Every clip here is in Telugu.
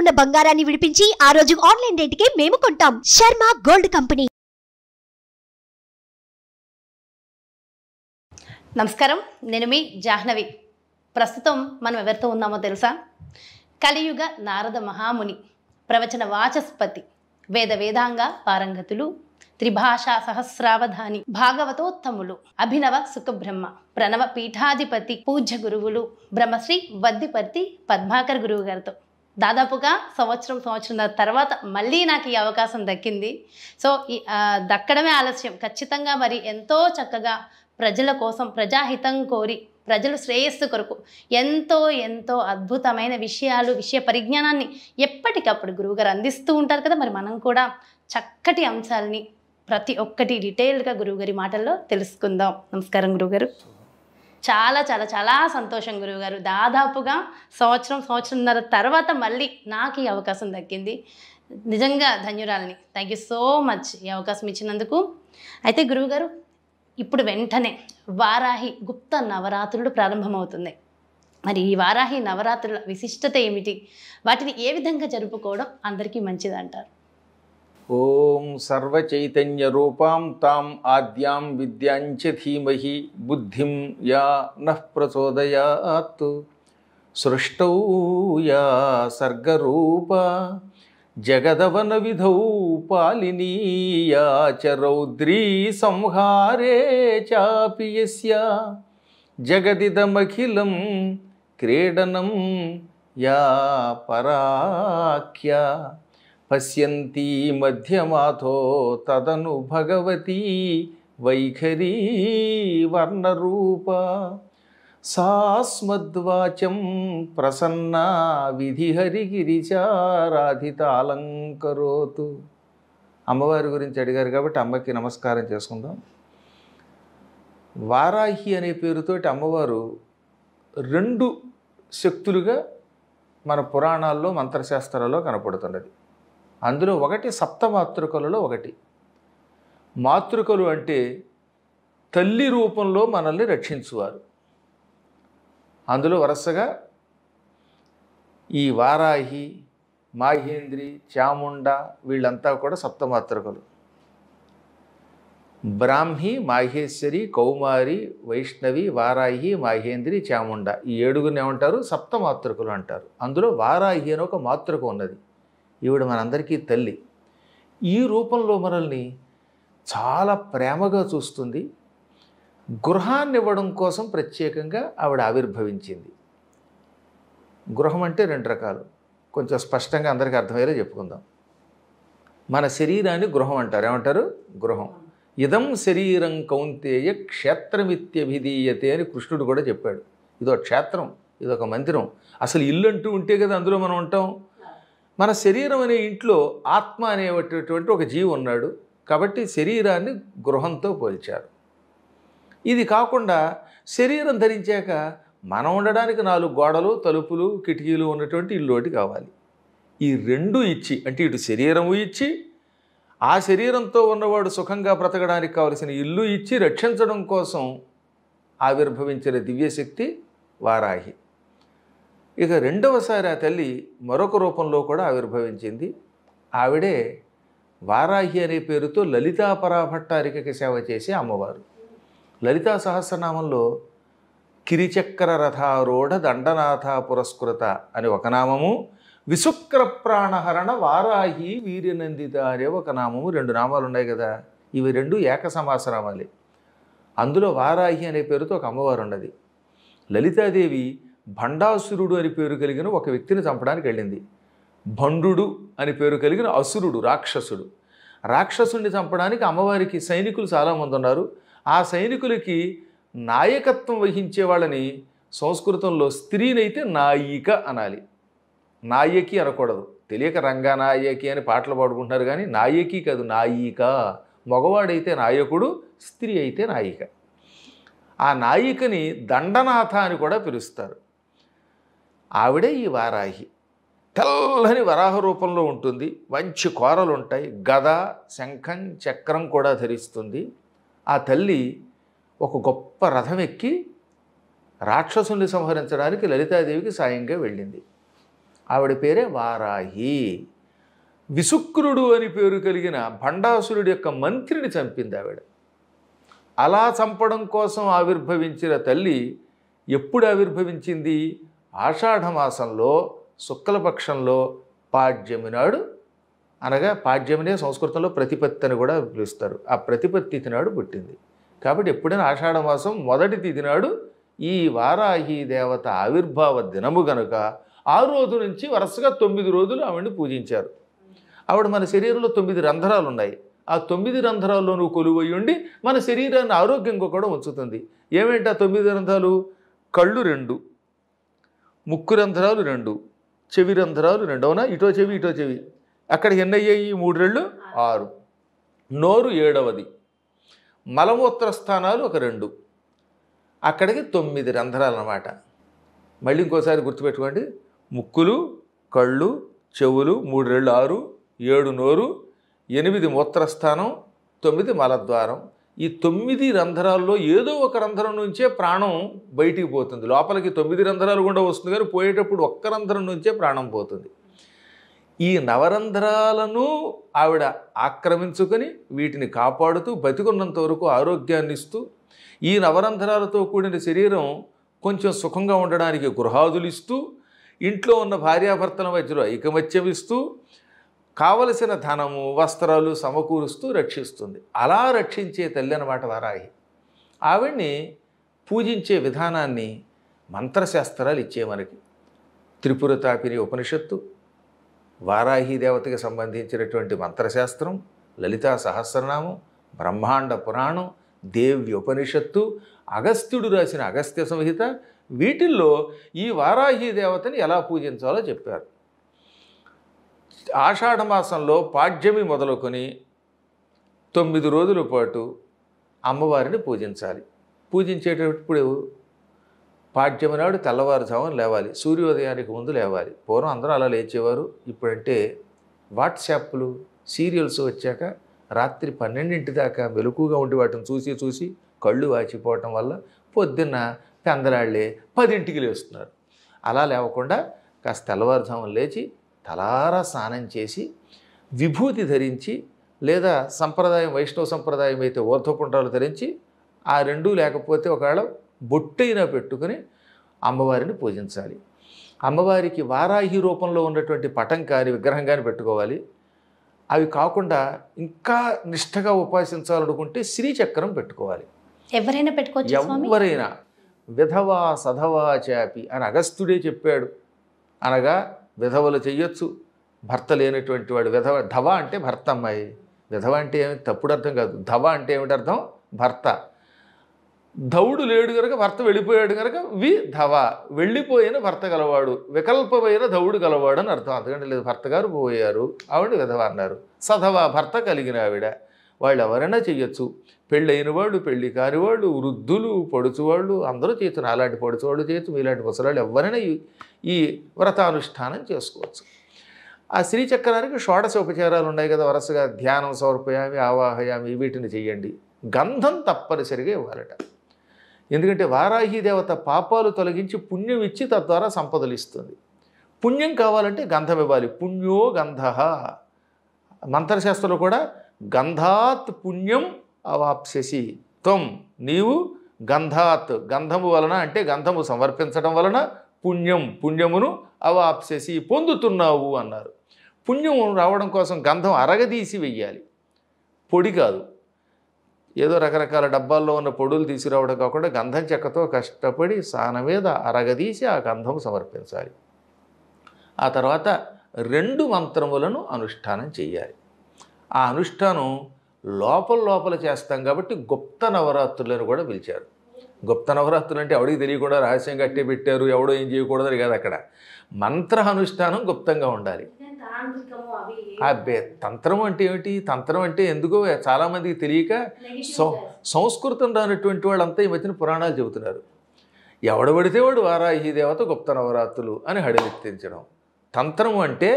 ఉన్న బంగారాన్ని విడిపించి ఆ రోజు ఆన్లైన్ రేటుకే మేము కొంటాం. Sharma gold company. నమస్కారం, నేను మీ జాహ్నవి. ప్రస్తుతం మనం ఎవరితో ఉన్నామో తెలుసా? కలియుగ నారద మహాముని, ప్రవచన వాచస్పతి, వేద వేదాంగ పారంగతులు, త్రిభాషా సహస్రావధాని, భాగవతోత్తములు, అభినవ సుఖబ్రహ్మ, ప్రణవ పీఠాధిపతి, పూజ్య గురువులు బ్రహ్మశ్రీ వద్దిపర్తి పద్మాకర్ గురువు గారితో దాదాపుగా సంవత్సరం తర్వాత మళ్ళీ నాకు ఈ అవకాశం దక్కింది. సో దక్కడమే ఆలస్యం. ఖచ్చితంగా మరి ఎంతో చక్కగా ప్రజల కోసం, ప్రజాహితం కోరి, ప్రజలు శ్రేయస్సు కొరకు ఎంతో అద్భుతమైన విషయ పరిజ్ఞానాన్ని ఎప్పటికప్పుడు గురువుగారు అందిస్తూ ఉంటారు కదా. మరి మనం కూడా చక్కటి అంశాలని ప్రతి ఒక్కటి డీటెయిల్గా గురువుగారి మాటల్లో తెలుసుకుందాం. నమస్కారం గురువుగారు. చాలా సంతోషం గురువుగారు. దాదాపుగా సంవత్సరంన్నర తర్వాత మళ్ళీ నాకు ఈ అవకాశం దక్కింది. నిజంగా ధన్యురాలని. థ్యాంక్ యూ సో మచ్ ఈ అవకాశం ఇచ్చినందుకు. అయితే గురువుగారు, ఇప్పుడు వెంటనే వారాహి గుప్త నవరాత్రులు ప్రారంభమవుతున్నాయి. మరి ఈ వారాహి నవరాత్రుల విశిష్టత ఏమిటి? వాటిని ఏ విధంగా జరుపుకోవడం అందరికీ మంచిదంటారు? ఓం సర్వచైతన్య రూపాం తాం ఆద్యాం విద్యాంచ ధీమహి బుద్ధిం యా నః ప్రచోదయాత్ సృష్టౌ యా సర్గరూప జగదవన విధౌ పాలినీ యా చ రౌద్రీ సంహారే చాపి యస్య జగదిదమఖిలం క్రీడనం యా పరాఖ్య పశ్యంతి మధ్యమాథో తదను భగవతి వైఖరీ వర్ణరూప సాస్మద్వాచం ప్రసన్నా విధిహరిగిరిచారాధిత అలంకరోతు. అమ్మవారి గురించి అడిగారు కాబట్టి అమ్మకి నమస్కారం చేసుకుందాం. వారాహి అనే పేరుతోటి అమ్మవారు రెండు శక్తులుగా మన పురాణాల్లో మంత్రశాస్త్రాల్లో కనపడుతున్నది. అందులో ఒకటి సప్తమాతృకలలో ఒకటి. మాతృకలు అంటే తల్లి రూపంలో మనల్ని రక్షించువారు. అందులో వరుసగా ఈ వారాహి, మాహేంద్రి, చాముండ వీళ్ళంతా కూడా సప్తమాతృకలు. బ్రాహ్మి, మాహేశ్వరి, కౌమారి, వైష్ణవి, వారాహి, మాహేంద్రి, చాముండ ఈ ఏడుగురిని ఏమంటారు? సప్తమాతృకలు అంటారు. అందులో వారాహి అని ఒక మాతృక ఉన్నది. ఈవిడ మనందరికీ తల్లి. ఈ రూపంలో మనల్ని చాలా ప్రేమగా చూస్తుంది. గృహాన్ని ఇవ్వడం కోసం ప్రత్యేకంగా ఆవిడ ఆవిర్భవించింది. గృహం అంటే రెండు రకాలు, కొంచెం స్పష్టంగా అందరికీ అర్థమయ్యేలా చెప్పుకుందాం. మన శరీరాన్ని గృహం అంటారు. ఏమంటారు? గృహం. ఇదం శరీరం కౌంతేయ క్షేత్రమిత్యభిధీయతే అని కృష్ణుడు కూడా చెప్పాడు. ఇదో క్షేత్రం, ఇదొక మందిరం. అసలు ఇల్లు అంటూ ఉంటే కదా అందులో మనం ఉంటాం. మన శరీరం అనే ఇంట్లో ఆత్మ అనేటటువంటి ఒక జీవి ఉన్నాడు. కాబట్టి శరీరాన్ని గృహంతో పోల్చారు. ఇది కాకుండా శరీరం ధరించాక మనం ఉండడానికి 4 గోడలు, తలుపులు, కిటికీలు ఉన్నటువంటి ఇల్లు ఒకటి కావాలి. ఈ రెండు ఇచ్చి, అంటే ఇటు శరీరము ఇచ్చి, ఆ శరీరంతో ఉన్నవాడు సుఖంగా బ్రతకడానికి కావలసిన ఇల్లు ఇచ్చి రక్షించడం కోసం ఆవిర్భవించిన దివ్యశక్తి వారాహి. ఇక రెండవసారి ఆ తల్లి మరొక రూపంలో కూడా ఆవిర్భవించింది. ఆవిడే వారాహి అనే పేరుతో లలితా పరాభట్టారికకి సేవ చేసే అమ్మవారు. లలితా సహస్రనామంలో కిరిచక్ర రథారూఢ దండనాథ పురస్కృత అని ఒక నామము, విశుక్ర ప్రాణహరణ వారాహి వీర్యనందిత అనే ఒక నామము, 2 నామాలు ఉన్నాయి కదా. ఇవి 2 ఏక సమాసనామాలే. అందులో వారాహి అనే పేరుతో ఒక అమ్మవారు ఉన్నది. లలితాదేవి భండాసురుడు అని పేరు కలిగిన ఒక వ్యక్తిని చంపడానికి వెళ్ళింది. భండు అని పేరు కలిగిన అసురుడు, రాక్షసుడు. రాక్షసుడిని చంపడానికి అమ్మవారికి సైనికులు చాలామంది ఉన్నారు. ఆ సైనికులకి నాయకత్వం వహించే వాళ్ళని సంస్కృతంలో స్త్రీనైతే నాయిక అనాలి, నాయకి అనకూడదు. తెలియక రంగనాయకి అని పాటలు పాడుకుంటున్నారు కానీ నాయకి కాదు, నాయిక. మగవాడైతే నాయకుడు, స్త్రీ అయితే నాయిక. ఆ నాయికని దండనాథ అని కూడా పిలుస్తారు. ఆవిడే ఈ వారాహి. తెల్లని వరాహ రూపంలో ఉంటుంది. మంచి కోరలు ఉంటాయి. గద, శంఖం, చక్రం కూడా ధరిస్తుంది. ఆ తల్లి ఒక గొప్ప రథం ఎక్కి రాక్షసుల్ని సంహరించడానికి లలితాదేవికి సాయంగా వెళ్ళింది. ఆవిడ పేరే వారాహి. విసుక్రుడు అని పేరు కలిగిన భండాసురుడి యొక్క మంత్రిని చంపింది ఆవిడ. అలా చంపడం కోసం ఆవిర్భవించిన తల్లి ఎప్పుడు ఆవిర్భవించింది? ఆషాఢమాసంలో శుక్లపక్షంలో పాడ్యమి నాడు, అనగా పాడ్యమినే సంస్కృతంలో ప్రతిపత్తి అని కూడా పిలుస్తారు. ఆ ప్రతిపత్తి తిథి నాడు పుట్టింది. కాబట్టి ఎప్పుడైనా ఆషాఢమాసం మొదటి తిథి నాడు ఈ వారాహి దేవత ఆవిర్భావ దినము గనుక ఆ రోజు నుంచి వరుసగా 9 రోజులు ఆవిడని పూజించారు. ఆవిడ మన శరీరంలో 9 రంధ్రాలు ఉన్నాయి. ఆ 9 రంధ్రాల్లోనూ కొలువై ఉండి మన శరీరాన్ని ఆరోగ్యంగా కూడా ఉంచుతుంది. ఏమేంటి ఆ 9 రంధ్రాలు? కళ్ళు 2, ముక్కు రంధ్రాలు 2, చెవి రంధ్రాలు 2. అవునా? ఇటో చెవి ఇటో చెవి. అక్కడికి ఎన్ని అయ్యాయి? 3 రెళ్ళు 6. నోరు 7వది. మలమూత్ర స్థానాలు ఒక 2. అక్కడికి 9 రంధ్రాలు అన్నమాట. మళ్ళీ ఇంకోసారి గుర్తుపెట్టుకోండి. ముక్కులు, కళ్ళు, చెవులు 3 రెళ్ళు 6, 7 నోరు, 8 మూత్రస్థానం, 9 మలద్వారం. ఈ 9 రంధ్రాల్లో ఏదో ఒక రంధ్రం నుంచే ప్రాణం బయటికి పోతుంది. లోపలికి 9 రంధ్రాలు కూడా వస్తుంది, కానీ పోయేటప్పుడు ఒక్క రంధ్రం నుంచే ప్రాణం పోతుంది. ఈ నవరంధ్రాలను ఆవిడ ఆక్రమించుకొని వీటిని కాపాడుతూ బతికున్నంత వరకు ఆరోగ్యాన్ని ఇస్తూ, ఈ నవరంధ్రాలతో కూడిన శరీరం కొంచెం సుఖంగా ఉండడానికి గృహాదులు ఇస్తూ, ఇంట్లో ఉన్న భార్యాభర్తల మధ్యలో ఐకమత్యం ఇస్తూ, కావలసిన ధనము వస్త్రాలు సమకూరుస్తూ రక్షిస్తుంది. అలా రక్షించే తల్లి అన్నమాట వారాహి. ఆవిడ్ని పూజించే విధానాన్ని మంత్రశాస్త్రాలు ఇచ్చే మనకి. త్రిపురతాపిని ఉపనిషత్తు, వారాహి దేవతకి సంబంధించినటువంటి మంత్రశాస్త్రం, లలితా సహస్రనామం, బ్రహ్మాండ పురాణం, దేవ్య ఉపనిషత్తు, అగస్త్యుడు రాసిన అగస్త్య సంహిత, వీటిల్లో ఈ వారాహి దేవతని ఎలా పూజించాలో చెప్పారు. ఆషాఢమాసంలో పాడ్యమి మొదలుకొని 9 రోజుల పాటు అమ్మవారిని పూజించాలి. పూజించేటప్పుడు పాడ్యమి నాడు తెల్లవారుజామున లేవాలి, సూర్యోదయానికి ముందు లేవాలి. పూర్వం అందరూ అలా లేచేవారు. ఇప్పుడంటే వాట్సాప్లు సీరియల్స్ వచ్చాక రాత్రి 12 దాకా మెలకుగా ఉండి వాటిని చూసి చూసి కళ్ళు వాచిపోవటం వల్ల పొద్దున్న పెందలాళ్ళే 10ంటికి లేస్తున్నారు. అలా లేవకుండా కాస్త తెల్లవారుజామున లేచి తలారా స్నానం చేసి విభూతి ధరించి, లేదా సంప్రదాయం వైష్ణవ సంప్రదాయం అయితే ఊర్ధ్వపుండ్రాలు ధరించి, ఆ 2 లేకపోతే ఒకవేళ బొట్టైనా పెట్టుకుని అమ్మవారిని పూజించాలి. అమ్మవారికి వారాహి రూపంలో ఉన్నటువంటి పటం కానీ విగ్రహం కానీ పెట్టుకోవాలి. అవి కాకుండా ఇంకా నిష్ఠగా ఉపాసించాలనుకుంటే శ్రీచక్రం పెట్టుకోవాలి. ఎవరైనా పెట్టుకోవచ్చు స్వామి? ఎవరైనా. విధవా సధవా చాపి అని అగస్త్యుడే చెప్పాడు. అనగా విధవలు చెయ్యొచ్చు, భర్త లేనటువంటి వాడు. విధవ, ధవ అంటే భర్త అమ్మాయి. విధవ అంటే ఏమి తప్పుడు అర్థం కాదు. ధవ అంటే ఏమిటి అర్థం? భర్త. ధవుడు లేడు కనుక భర్త వెళ్ళిపోయాడు కనుక ధవ, వెళ్ళిపోయిన భర్త గలవాడు, వికల్పమైన ధవుడు గలవాడు అని అర్థం. అందుకంటే లేదు, భర్త గారు పోయారు, ఆవిడ విధవ అన్నారు. సధవ, భర్త కలిగిన ఆవిడ. వాళ్ళు ఎవరైనా చెయ్యొచ్చు. పెళ్ళైన వాళ్ళు, పెళ్ళి కానివాళ్ళు, వృద్ధులు, పొడుచువాళ్ళు అందరూ చేయొచ్చు. అలాంటి పొడుచువాళ్ళు చేయొచ్చు, మీలాంటి ముసలాళ్ళు ఎవరైనా ఈ వ్రతానుష్ఠానం చేసుకోవచ్చు. ఆ శ్రీచక్రానికి షోడశ ఉపచారాలు ఉన్నాయి కదా వరుసగా. ధ్యానం, సమర్పయామి, ఆవాహయామి, వీటిని చెయ్యండి. గంధం తప్పనిసరిగా ఇవ్వాలట. ఎందుకంటే వారాహి దేవత పాపాలు తొలగించి పుణ్యం ఇచ్చి తద్వారా సంపదలు ఇస్తుంది. పుణ్యం కావాలంటే గంధం ఇవ్వాలి. పుణ్యో గంధ. మంత్రశాస్త్రంలో కూడా గంధాత్ పుణ్యం అవాప్స్యసి త్వం, నీవు గంధాత్, గంధము వలన అంటే గంధము సమర్పించడం వలన పుణ్యమును అవాప్స్యసి, పొందుతున్నావు అన్నారు. పుణ్యం రావడం కోసం గంధం అరగదీసి వెయ్యాలి, పొడి కాదు. ఏదో రకరకాల డబ్బాల్లో ఉన్న పొడులు తీసుకురావడం కాకుండా గంధం చెక్కతో కష్టపడి సాన మీద అరగదీసి ఆ గంధం సమర్పించాలి. ఆ తర్వాత 2 మంత్రములను అనుష్ఠానం చేయాలి. ఆ అనుష్ఠానం లోపల చేస్తాం కాబట్టి గుప్త నవరాత్రులను కూడా పిలిచారు. గుప్త నవరాత్రులు అంటే ఎవడికి తెలియకుండా రహస్యంగా కట్టే పెట్టారు, ఎవడో ఏం చేయకూడదని కాదు. అక్కడ మంత్ర అనుష్ఠానం గుప్తంగా ఉండాలి. అబ్బే, తంత్రం అంటే ఏమిటి? తంత్రం అంటే ఎందుకో చాలామందికి తెలియక సంస్కృతం రానటువంటి వాళ్ళంతా ఈ మధ్యన పురాణాలు చెబుతున్నారు. ఎవడబడితే వాడు వారాహి దేవత గుప్త నవరాత్రులు అని హడలెత్తించడం. తంత్రం అంటే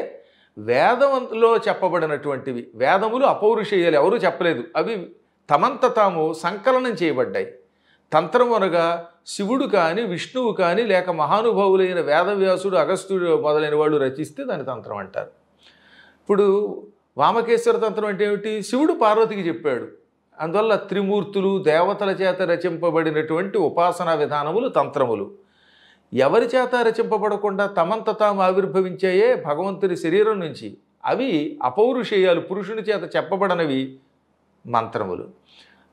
వేదంలో చెప్పబడినటువంటివి. వేదములు అపౌరుషేయాలు, ఎవరూ చెప్పలేదు, అవి తమంత తాము సంకలనం చేయబడ్డాయి. తంత్రం అనగా శివుడు కానీ విష్ణువు కానీ లేక మహానుభావులైన వేదవ్యాసుడు అగస్త్యుడు మొదలైన వాళ్ళు రచిస్తే దాని తంత్రం అంటారు. ఇప్పుడు వామకేశ్వర తంత్రం అంటే ఏమిటి? శివుడు పార్వతికి చెప్పాడు. అందువల్ల త్రిమూర్తులు దేవతల చేత రచింపబడినటువంటి ఉపాసనా విధానములు తంత్రములు. ఎవరి చేత రచింపబడకుండా తమంత తాము ఆవిర్భవించాయే భగవంతుని శరీరం నుంచి, అవి అపౌరుషేయాలు, పురుషుని చేత చెప్పబడనవి మంత్రములు.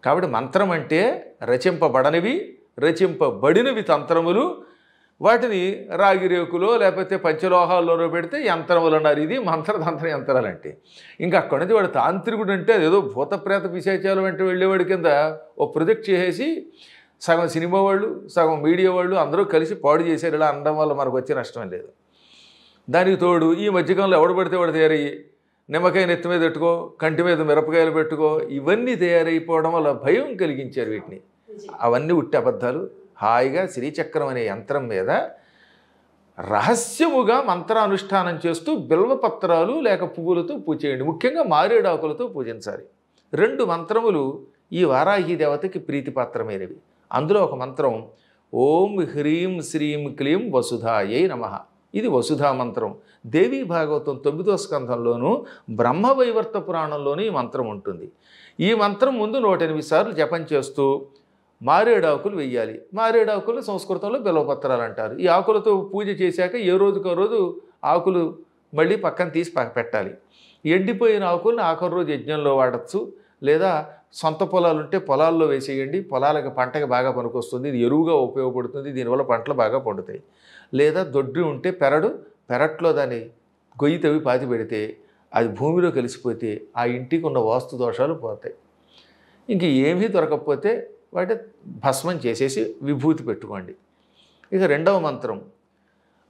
కాబట్టి మంత్రం అంటే రచింపబడనివి, రచింపబడినవి తంత్రములు. వాటిని రాగిరేకులో లేకపోతే పంచలోహాల్లోనో పెడితే యంత్రములు అన్నారు. ఇది మంత్రతంత్ర యంత్రాలు అంటే. ఇంకా అక్కడి నుంచి వాడు తాంత్రికుడు అంటే అదేదో భూతప్రేత పిశాచాలు వెంట వెళ్ళేవాడి కింద ఓ ప్రొజెక్ట్ చేసేసి సగం సినిమా వాళ్ళు సగం మీడియా వాళ్ళు అందరూ కలిసి పాడు చేశారు. ఇలా అనడం వల్ల మనకు వచ్చే నష్టం లేదు. దానికి తోడు ఈ మధ్యకాలంలో ఎవడు పడితే వాడు తయారయ్యి నిమ్మకాయ నెత్తి మీద పెట్టుకో, కంటి మీద మిరపకాయలు పెట్టుకో, ఇవన్నీ తయారైపోవడం వల్ల భయం కలిగించారు వీటిని. అవన్నీ ఉట్టి అబద్ధాలు. హాయిగా శ్రీచక్రం అనే యంత్రం మీద రహస్యముగా మంత్రానుష్ఠానం చేస్తూ బిల్వపత్రాలు లేక పువ్వులతో పూజ చేయండి. ముఖ్యంగా మారేడాకులతో పూజించాలి. 2 మంత్రములు ఈ వారాహి దేవతకి ప్రీతిపాత్రమైనవి. అందులో ఒక మంత్రం ఓం హ్రీం శ్రీం క్లీం వసుధాయై నమః. ఇది వసుధా మంత్రం. దేవీ భాగవతం 9వ స్కంధంలోనూ బ్రహ్మవైవర్త పురాణంలోనూ ఈ మంత్రం ఉంటుంది. ఈ మంత్రం ముందు 108 సార్లు జపం చేస్తూ మారేడాకులు వెయ్యాలి. మారేడాకులు సంస్కృతంలో బిల్వపత్రాలు అంటారు. ఈ ఆకులతో పూజ చేశాక ఏ రోజుకో రోజు ఆకులు మళ్ళీ పక్కన తీసి పెట్టాలి. ఎండిపోయిన ఆకులను ఆఖరి రోజు యజ్ఞంలో వాడచ్చు, లేదా సొంత పొలాలు ఉంటే పొలాల్లో వేసేయండి. పొలాలకు పంటకి బాగా పనికొస్తుంది. ఇది ఎరువుగా ఉపయోగపడుతుంది. దీనివల్ల పంటలు బాగా పండుతాయి. లేదా దొడ్డి ఉంటే పెరట్లో దాన్ని గొయ్యి తవ్వి పాతి పెడితే అది భూమిలో కలిసిపోతే ఆ ఇంటికి ఉన్న వాస్తు దోషాలు పోతాయి. ఇంక ఏమీ దొరకకపోతే వాటి భస్మం చేసేసి విభూతి పెట్టుకోండి. ఇక 2వ మంత్రం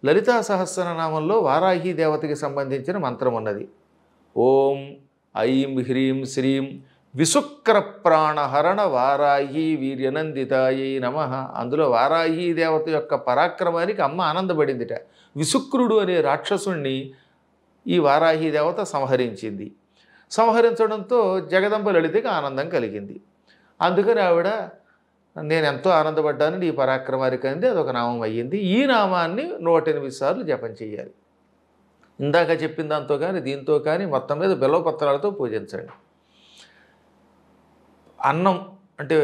లలితా సహస్రనామంలో వారాహి దేవతకి సంబంధించిన మంత్రం ఉన్నది. ఓం ఐం హ్రీం శ్రీం విశుక్ర ప్రాణహరణ వారాహి వీర్యనందితాయై నమః. అందులో వారాహి దేవత యొక్క పరాక్రమానికి అమ్మ ఆనందపడిందిట. విశుక్రుడు అనే రాక్షసుణ్ణి ఈ వారాహి దేవత సంహరించింది. సంహరించడంతో జగదంబ లలితకి ఆనందం కలిగింది. అందుకని ఆవిడ నేను ఎంతో ఆనందపడ్డాను ఈ పరాక్రమానికి అంది. అదొక నామం అయ్యింది. ఈ నామాన్ని 108 సార్లు జపం చేయాలి. ఇందాక చెప్పిన దాంతో కానీ దీంతో కానీ మొత్తం మీద బిల్వపత్రాలతో పూజించండి. అన్నం అంటే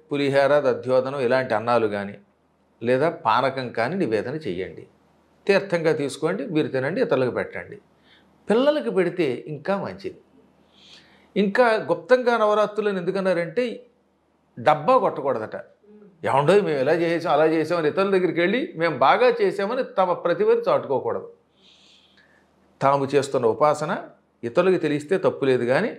పులిహోర దధ్యోదనం ఇలాంటి అన్నాలు కానీ లేదా పానకం కానీ నివేదన చెయ్యండి. తీర్థంగా తీసుకోండి, మీరు తినండి, ఇతరులకు పెట్టండి. పిల్లలకి పెడితే ఇంకా మంచిది. ఇంకా గుప్తంగా నవరాత్రులను ఎందుకన్నారంటే డబ్బా కొట్టకూడదట. ఏమండో మేము ఎలా చేసాం అలా చేసామని ఇతరుల దగ్గరికి వెళ్ళి మేము బాగా చేసామని తమ ప్రతిభని చాటుకోకూడదు. తాము చేస్తున్న ఉపాసన ఇతరులకు తెలిస్తే తప్పు లేదు, కానీ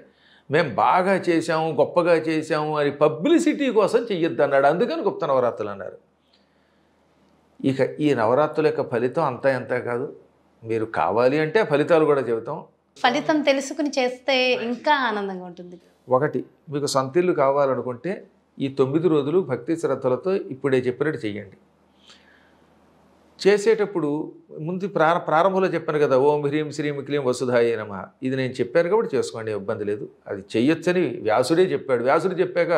మేము బాగా చేసాము గొప్పగా చేసాము అని పబ్లిసిటీ కోసం చెయ్యొద్దు అన్నాడు. అందుకని గుప్త నవరాత్రులు అన్నారు. ఇక ఈ నవరాత్రుల యొక్క ఫలితం అంతా ఎంత కాదు. మీరు కావాలి అంటే ఫలితాలు కూడా చెబుతాం. ఫలితం తెలుసుకుని చేస్తే ఇంకా ఆనందంగా ఉంటుంది. 1 మీకు సొంతిల్లు కావాలనుకుంటే ఈ 9 రోజులు భక్తి శ్రద్ధలతో ఇప్పుడే చెప్పినట్టు చెయ్యండి. చేసేటప్పుడు ముందు ప్రారంభంలో చెప్పాను కదా ఓం హ్రీం శ్రీం క్లీం వసుధాయై నమః. ఇది నేను చెప్పాను కాబట్టి చేసుకోండి, ఇబ్బంది లేదు. అది చెయ్యొచ్చని వ్యాసుడే చెప్పాడు. వ్యాసుడు చెప్పాక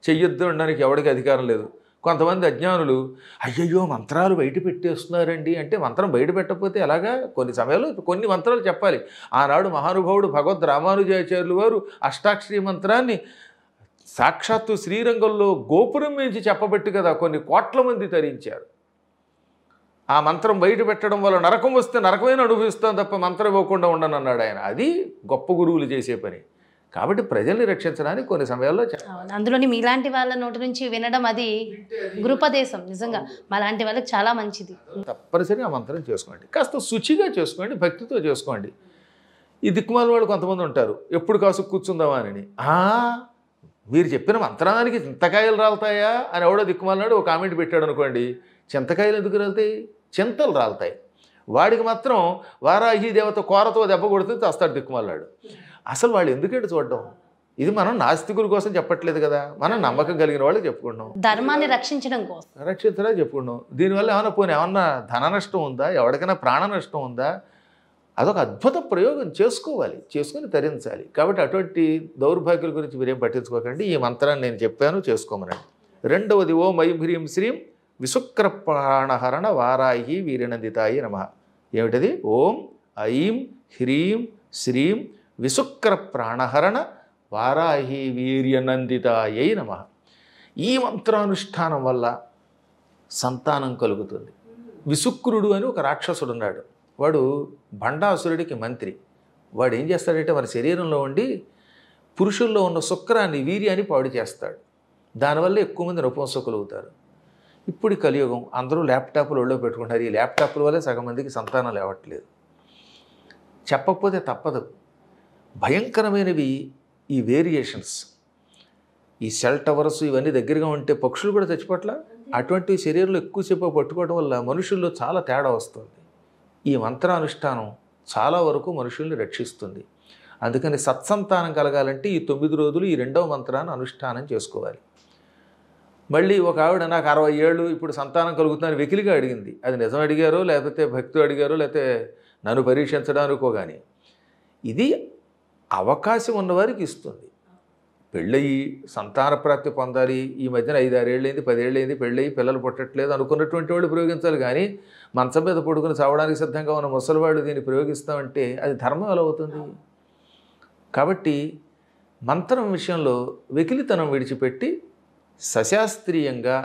చెయ్యొద్దు అనడానికి ఎవరికి అధికారం లేదు. కొంతమంది అజ్ఞానులు అయ్యయ్యో మంత్రాలు బయట పెట్టేస్తున్నారండి అంటే మంత్రం బయట పెట్టకపోతే ఎలాగా? కొన్ని సమయాల్లో కొన్ని మంత్రాలు చెప్పాలి. ఆనాడు మహానుభావుడు భగవద్ రామానుజాచార్యులు వారు అష్టాక్షరీ మంత్రాన్ని సాక్షాత్తు శ్రీరంగంలో గోపురం నుంచి చెప్పబెట్టి కదా కొన్ని కోట్ల మంది తరించారు. ఆ మంత్రం బయట పెట్టడం వల్ల నరకం వస్తే నరకమైన అనుభవిస్తాను తప్ప మంత్రం ఇవ్వకుండా ఉండను అన్నాడు ఆయన. అది గొప్ప గురువులు చేసే పని. కాబట్టి ప్రజల్ని రక్షించడానికి కొన్ని సమయాల్లో అందులోని మీలాంటి వాళ్ళ నోటి నుంచి వినడం అది గృపదేశం. నిజంగా మాలాంటి వాళ్ళకి చాలా మంచిది. తప్పనిసరిగా ఆ మంత్రం చేసుకోండి. కాస్త శుచిగా చేసుకోండి, భక్తితో చేసుకోండి. ఈ దిక్కుమాల వాళ్ళు కొంతమంది ఉంటారు ఎప్పుడు కాసు కూర్చుందామా అని. మీరు చెప్పిన మంత్రానికి చింతకాయలు రాలుతాయా అని ఎవడో దిక్కుమాలనాడు ఒక కామెంట్ పెట్టాడు అనుకోండి. చింతకాయలు ఎందుకు రాలుతాయి? చింతలు రాలుతాయి. వాడికి మాత్రం వారాహి దేవత కోరతో దెబ్బ కొడుతుంది వస్తాడు దిక్కుమాలాడు. అసలు వాళ్ళు ఎందుకంటే చూడడం? ఇది మనం నాస్తికుల కోసం చెప్పట్లేదు కదా, మనం నమ్మకం కలిగిన వాళ్ళకి చెప్పుకుంటున్నాం. ధర్మాన్ని రక్షించడం కోసం రక్షించడా చెప్పుకున్నాం. దీనివల్ల ఏమన్నా ధన నష్టం ఉందా? ఎవరికైనా ప్రాణ నష్టం ఉందా? అదొక అద్భుత ప్రయోగం చేసుకోవాలి, చేసుకుని తరించాలి. కాబట్టి అటువంటి దౌర్భాగ్యుల గురించి మీరేం పట్టించుకోకండి. ఈ మంత్రాన్ని నేను చెప్పాను, చేసుకోమనండి. 2వది ఓం ఐం హ్రీం శ్రీం విశుక్ర ప్రాణహరణ వారాహి వీరనందితాయి నమః. ఏమిటది? ఓం ఐం హ్రీం శ్రీం విశుక్ర ప్రాణహరణ వారాహి వీర్యనందితాయై నమః. ఈ మంత్రానుష్ఠానం వల్ల సంతానం కలుగుతుంది. విశుక్రుడు అని ఒక రాక్షసుడు ఉన్నాడు. వాడు భండాసురుడికి మంత్రి. వాడు ఏం చేస్తాడంటే మన శరీరంలో ఉండి పురుషుల్లో ఉన్న శుక్రాన్ని వీర్యాన్ని పాడు చేస్తాడు. దానివల్ల ఎక్కువ మంది నపుంసకులు అవుతారు. ఇప్పుడు ఈ కలియుగం అందరూ ల్యాప్టాప్లు ఒళ్ళో పెట్టుకుంటారు. ఈ ల్యాప్టాప్ల వల్లే సగం మందికి సంతానం లేవట్లేదు. చెప్పకపోతే తప్పదు. భయంకరమైనవి ఈ వేరియేషన్స్. ఈ సెల్ టవర్స్ ఇవన్నీ దగ్గరగా ఉంటే పక్షులు కూడా చచ్చిపోట్ల. అటువంటి శరీరంలో ఎక్కువసేపు పట్టుకోవడం వల్ల మనుషుల్లో చాలా తేడా వస్తుంది. ఈ మంత్రానుష్ఠానం చాలా వరకు మనుషుల్ని రక్షిస్తుంది. అందుకని సత్సంతానం కలగాలంటే ఈ 9 రోజులు ఈ 2వ మంత్రాన్ని అనుష్ఠానం చేసుకోవాలి. మళ్ళీ ఒక ఆవిడ నాకు 60 ఏళ్ళు ఇప్పుడు సంతానం కలుగుతుందని వెకిలిగా అడిగింది. అది నిజం అడిగారో లేకపోతే భక్తులు అడిగారో లేకపోతే నన్ను పరీక్షించడానికో కానీ ఇది అవకాశం ఉన్నవారికి ఇస్తుంది. పెళ్ళయి సంతాన ప్రాప్తి పొందాలి, ఈ మధ్యన 5-6 ఏళ్ళైంది 10 ఏళ్ళైంది పెళ్ళయి పిల్లలు పుట్టట్లేదు అనుకున్నటువంటి వాళ్ళు ప్రయోగించాలి. కానీ మంచం మీద పడుకుని చావడానికి సిద్ధంగా ఉన్న ముసలివాళ్ళు దీన్ని ప్రయోగిస్తామంటే అది ధర్మం ఎలా అవుతుంది? కాబట్టి మంత్రం విషయంలో వెకిలితనం విడిచిపెట్టి సశాస్త్రీయంగా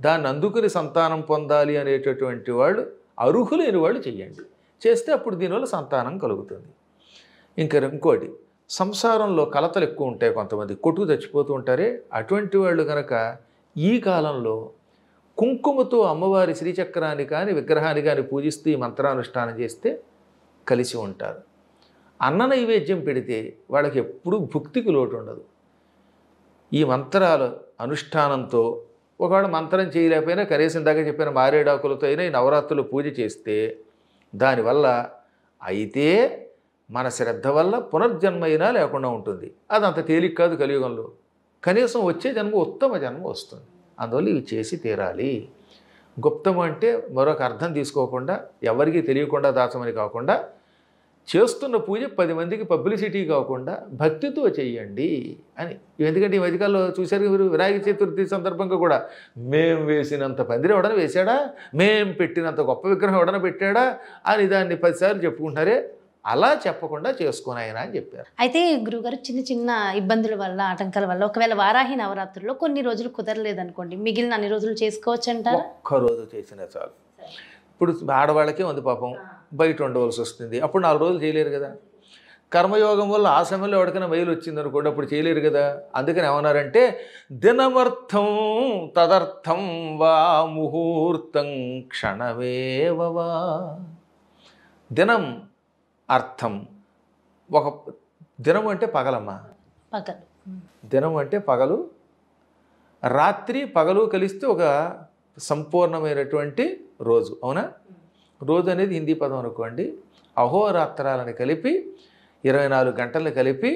దాన్ని అందుకుని సంతానం పొందాలి అనేటటువంటి వాళ్ళు అర్హులైన వాళ్ళు చెయ్యండి. చేస్తే అప్పుడు దీనివల్ల సంతానం కలుగుతుంది. ఇంకోటి, సంసారంలో కలతలు ఎక్కువ ఉంటాయి. కొంతమంది కొట్టుకు చచ్చిపోతూ ఉంటారే, అటువంటి వాళ్ళు కనుక ఈ కాలంలో కుంకుమతో అమ్మవారి శ్రీచక్రాన్ని కానీ విగ్రహాన్ని కానీ పూజిస్తూ ఈ మంత్రానుష్ఠానం చేస్తే కలిసి ఉంటారు. అన్న నైవేద్యం పెడితే వాళ్ళకి ఎప్పుడూ భుక్తికి లోటు ఉండదు. ఈ మంత్రాల అనుష్ఠానంతో ఒకవేళ మంత్రం చేయలేకపోయినా కనీసం దాకా చెప్పిన మారేడాకులతో అయినా ఈ నవరాత్రులు పూజ చేస్తే దానివల్ల అయితే మన శ్రద్ధ వల్ల పునర్జన్మైనా లేకుండా ఉంటుంది. అది అంత తేలిక కాదు కలియుగంలో. కనీసం వచ్చే జన్మ ఉత్తమ జన్మ వస్తుంది. అందువల్ల ఇవి చేసి తీరాలి. గుప్తం అంటే మరొక అర్థం తీసుకోకుండా ఎవరికీ తెలియకుండా దాచమని కాకుండా చేస్తున్న పూజ 10 మందికి పబ్లిసిటీ కాకుండా భక్తితో చెయ్యండి అని. ఎందుకంటే ఈ మధ్యకాలంలో చూశారు మీరు, వినాయక చతుర్థి సందర్భంగా కూడా మేం వేసినంత పందిరి ఎవడన వేశాడా, మేం పెట్టినంత గొప్ప విగ్రహం ఎవడన పెట్టాడా అని దాన్ని 10 సార్లు చెప్పుకుంటారే. అలా చెప్పకుండా చేసుకుని ఆయన అని చెప్పారు. అయితే గురుగారు చిన్న చిన్న ఇబ్బందుల వల్ల ఆటంకాల వల్ల ఒకవేళ వారాహి నవరాత్రుల్లో కొన్ని రోజులు కుదరలేదనుకోండి, మిగిలిన అన్ని రోజులు చేసుకోవచ్చు అంటారా? ఒక్కరోజు చేసినా చాలు. ఇప్పుడు ఆడవాళ్ళకే ఉంది పాపం, బయట ఉండవలసి వస్తుంది, అప్పుడు 4 రోజులు చేయలేరు కదా. కర్మయోగం వల్ల ఆ సమయంలో ఎవరికైనా మైలు వచ్చింది అనుకోండి, అప్పుడు చేయలేరు కదా. అందుకని ఏమన్నారంటే దినమర్థం తదర్థం వా ముహూర్తం క్షణమేవవా. దినం అర్థం, ఒక దినం అంటే పగలమ్మ, పగలు. దినం అంటే పగలు, రాత్రి పగలు కలిస్తే ఒక సంపూర్ణమైనటువంటి రోజు. అవునా? రోజు అనేది హిందీ పదం అనుకోండి. అహోరాత్రాలను కలిపి 24 గంటలను కలిపి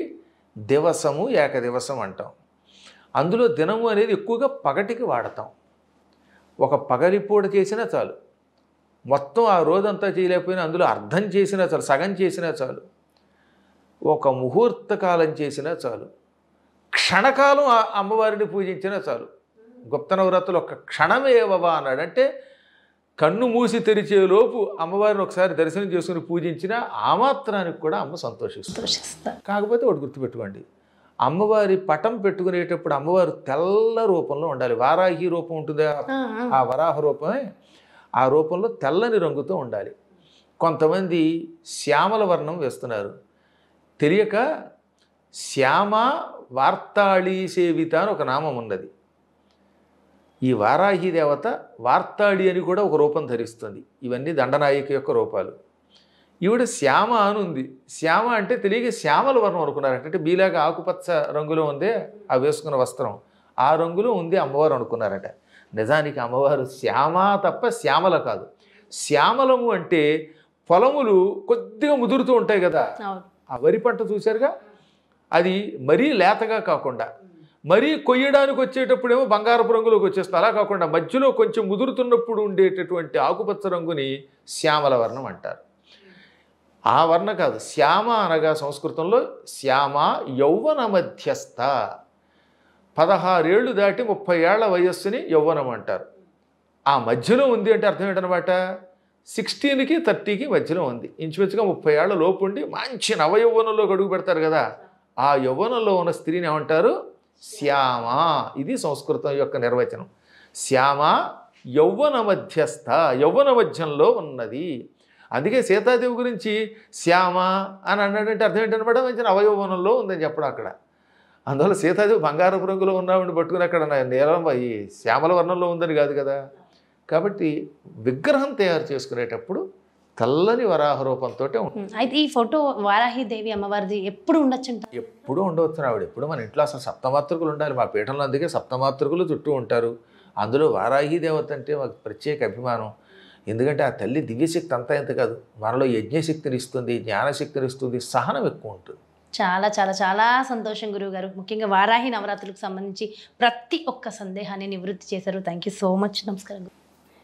దివసము ఏకదివసం అంటాం. అందులో దినము అనేది ఎక్కువగా పగటికి వాడతాం. ఒక పగలిపూట చేసినా చాలు. మొత్తం ఆ రోజంతా చేయలేకపోయినా అందులో అర్థం చేసినా చాలు, సగం చేసినా చాలు, ఒక ముహూర్త కాలం చేసినా చాలు, క్షణకాలం అమ్మవారిని పూజించినా చాలు. గుప్త నవరాత్రులు ఒక క్షణమేవవా అన్నాడు. అంటే కన్ను మూసి తెరిచేలోపు అమ్మవారిని ఒకసారి దర్శనం చేసుకుని పూజించినా ఆ మాత్రానికి కూడా అమ్మ సంతోషిస్తుంది. కాకపోతే ఒకటి గుర్తుపెట్టుకోండి, అమ్మవారి పటం పెట్టుకునేటప్పుడు అమ్మవారు తెల్ల రూపంలో ఉండాలి. వారాహి రూపం ఉంటుందా, ఆ వరాహ రూపమే, ఆ రూపంలో తెల్లని రంగుతో ఉండాలి. కొంతమంది శ్యామల వర్ణం వేస్తున్నారు. తెలియక శ్యామ వార్తాళీ సేవిత అని ఒక నామం ఉన్నది. ఈ వారాహి దేవత వార్తాళి అని కూడా ఒక రూపం ధరిస్తుంది. ఇవన్నీ దండనాయిక యొక్క రూపాలు. ఈవిడ శ్యామ అని ఉంది. శ్యామ అంటే తెలియక శ్యామల వర్ణం అనుకున్నారంట. అంటే బీలాగా ఆకుపచ్చ రంగులో ఉందే ఆ వేసుకున్న వస్త్రం, ఆ రంగులో ఉంది అమ్మవారు అనుకున్నారట. నిజానికి అమ్మవారు శ్యామ తప్ప శ్యామల కాదు. శ్యామలము అంటే పొలములు కొద్దిగా ముదురుతూ ఉంటాయి కదా, ఆ వరి పంట చూశారుగా, అది మరీ లేతగా కాకుండా మరీ కొయ్యడానికి వచ్చేటప్పుడేమో బంగారపు రంగులోకి వచ్చేస్తుంది. అలా కాకుండా మధ్యలో కొంచెం ముదురుతున్నప్పుడు ఉండేటటువంటి ఆకుపచ్చ రంగుని శ్యామల వర్ణం అంటారు. ఆ వర్ణ కాదు, శ్యామ అనగా సంస్కృతంలో శ్యామ యౌవన మధ్యస్థ. 16 ఏళ్ళు దాటి 30 ఏళ్ల వయస్సుని యౌవనం అంటారు. ఆ మధ్యలో ఉంది అంటే అర్థం ఏంటనమాట, 16కి 30కి మధ్యలో ఉంది. ఇంచుమించుగా 30 ఏళ్ల లోపు ఉండి మంచి నవయౌవనంలో అడుగు పెడతారు కదా, ఆ యౌవనంలో ఉన్న స్త్రీని ఏమంటారు, శ్యామ. ఇది సంస్కృతం యొక్క నిర్వచనం. శ్యామ యౌవన మధ్యస్థ, యౌవన మధ్యంలో ఉన్నది. అందుకే సీతాదేవి గురించి శ్యామ అని అన్నాడంటే అర్థం ఏంటనమాట, మంచి నవయౌవనంలో ఉందని చెప్పడం అక్కడ. అందువల్ల సీతాదేవి బంగారపు రంగులో ఉన్నామని పట్టుకుని అక్కడ నీలం ఈ శ్యామల వర్ణంలో ఉందని కాదు కదా. కాబట్టి విగ్రహం తయారు చేసుకునేటప్పుడు తెల్లని వరాహ రూపంతో ఉంటుంది. అయితే ఈ ఫోటో వారాహిదేవి అమ్మవారిది ఎప్పుడు ఉండొచ్చు? ఎప్పుడూ ఉండవచ్చు. ఆవిడ ఎప్పుడు మన ఇంట్లో అసలు సప్తమాతృకులు ఉండాలి. మా పీఠంలో అందుకే సప్తమాతృకులు చుట్టూ ఉంటారు. అందులో వారాహి దేవత అంటే మాకు ప్రత్యేక అభిమానం. ఎందుకంటే ఆ తల్లి దివ్యశక్తి అంతా ఎంత కాదు, మనలో యజ్ఞశక్తిని ఇస్తుంది, జ్ఞానశక్తిని ఇస్తుంది, సహనం ఎక్కువ ఉంటుంది. చాలా చాలా చాలా సంతోషం గురువుగారు. ముఖ్యంగా వారాహి నవరాత్రులకు సంబంధించి ప్రతి ఒక్క సందేహాన్ని నివృత్తి చేశారు. Thank you so much. నమస్కారం.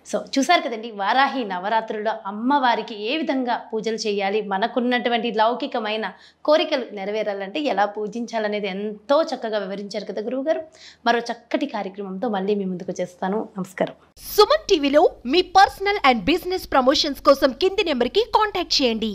సో చూసారు కదండి, వారాహి నవరాత్రుల్లో అమ్మవారికి ఏ విధంగా పూజలు చేయాలి, మనకున్నటువంటి లౌకికమైన కోరికలు నెరవేరాలంటే ఎలా పూజించాలనేది ఎంతో చక్కగా వివరించారు కదా గురువుగారు. మరో చక్కటి కార్యక్రమంతో మళ్ళీ మీ ముందుకు చేస్తాను. నమస్కారం. సుమన్ టీవీలో మీ పర్సనల్ అండ్ బిజినెస్ ప్రమోషన్స్ కోసం కింది నెంబర్కి కాంటాక్ట్ చేయండి.